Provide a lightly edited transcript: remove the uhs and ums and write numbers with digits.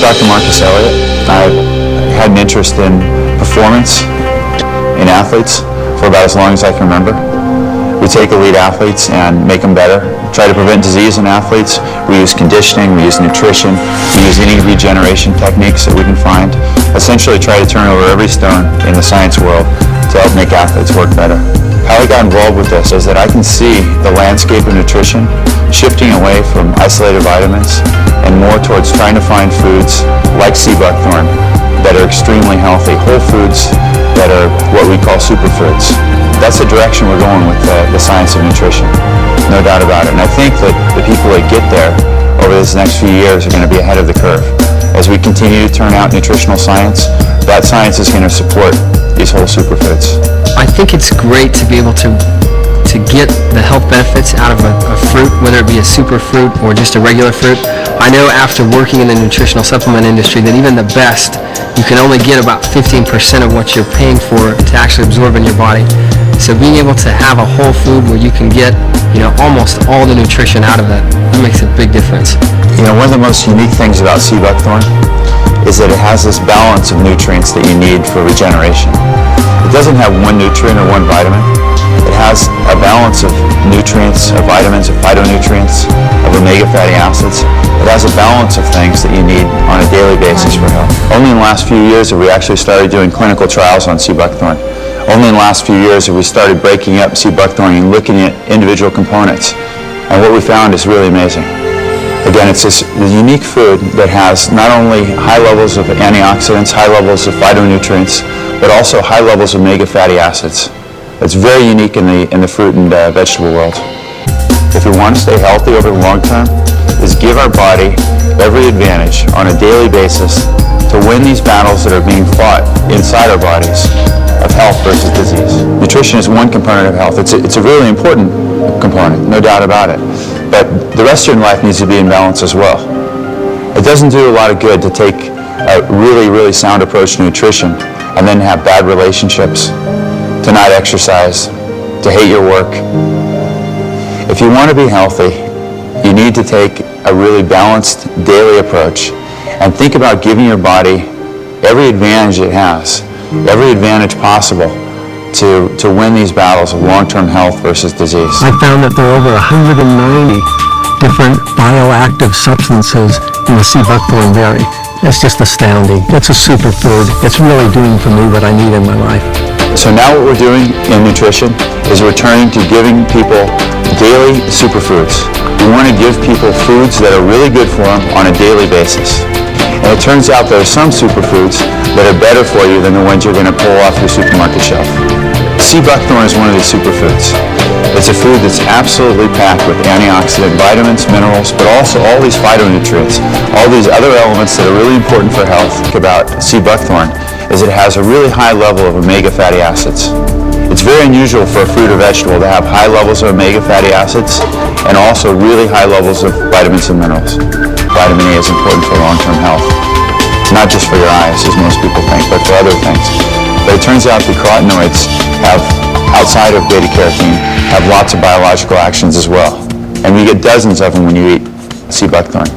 Dr. Marcus Elliott. I had an interest in performance in athletes for about as long as I can remember. We take elite athletes and make them better, try to prevent disease in athletes. We use conditioning, we use nutrition, we use any regeneration techniques that we can find. Essentially try to turn over every stone in the science world to help make athletes work better. How I got involved with this is that I can see the landscape of nutrition shifting away from isolated vitamins and more towards trying to find foods like Seabuckthorn that are extremely healthy, whole foods that are what we call superfoods. That's the direction we're going with the science of nutrition, no doubt about it. And I think that the people that get there over this next few years are going to be ahead of the curve. As we continue to turn out nutritional science, that science is going to support these whole superfoods. I think it's great to be able to get the health benefits out of a fruit, whether it be a superfruit or just a regular fruit. I know after working in the nutritional supplement industry that even the best, you can only get about 15% of what you're paying for to actually absorb in your body. So being able to have a whole food where you can get, almost all the nutrition out of that makes a big difference. One of the most unique things about Seabuckthorn is that it has this balance of nutrients that you need for regeneration. It doesn't have one nutrient or one vitamin. It has a balance of nutrients, of vitamins, of phytonutrients, of omega fatty acids. It has a balance of things that you need on a daily basis for health. Only in the last few years have we actually started doing clinical trials on Seabuckthorn. Only in the last few years have we started breaking up Seabuckthorn and looking at individual components. And what we found is really amazing. Again, it's this unique food that has not only high levels of antioxidants, high levels of phytonutrients, but also high levels of omega fatty acids. It's very unique in the fruit and vegetable world. If we want to stay healthy over the long term, is give our body every advantage on a daily basis to win these battles that are being fought inside our bodies of health versus disease. Nutrition is one component of health. It's a really important component, no doubt about it. But the rest of your life needs to be in balance as well. It doesn't do a lot of good to take a really, really sound approach to nutrition and then have bad relationships, to not exercise, to hate your work. If you want to be healthy, you need to take a really balanced daily approach and think about giving your body every advantage it has, every advantage possible to win these battles of long-term health versus disease. I found that there are over 190 different bioactive substances in the Seabuckthorn berry. It's just astounding. It's a superfood. It's really doing for me what I need in my life. So now what we're doing in nutrition is returning to giving people daily superfoods. We want to give people foods that are really good for them on a daily basis. And it turns out there are some superfoods that are better for you than the ones you're going to pull off your supermarket shelf. Seabuckthorn is one of these superfoods. It's a food that's absolutely packed with antioxidant vitamins, minerals, but also all these phytonutrients, all these other elements that are really important for health. About Seabuckthorn is it has a really high level of omega fatty acids. It's very unusual for a fruit or vegetable to have high levels of omega fatty acids and also really high levels of vitamins and minerals. Vitamin A is important for long-term health, not just for your eyes, as most people think, but for other things. But it turns out the carotenoids have, outside of beta-carotene, have lots of biological actions as well. And you get dozens of them when you eat Seabuckthorn.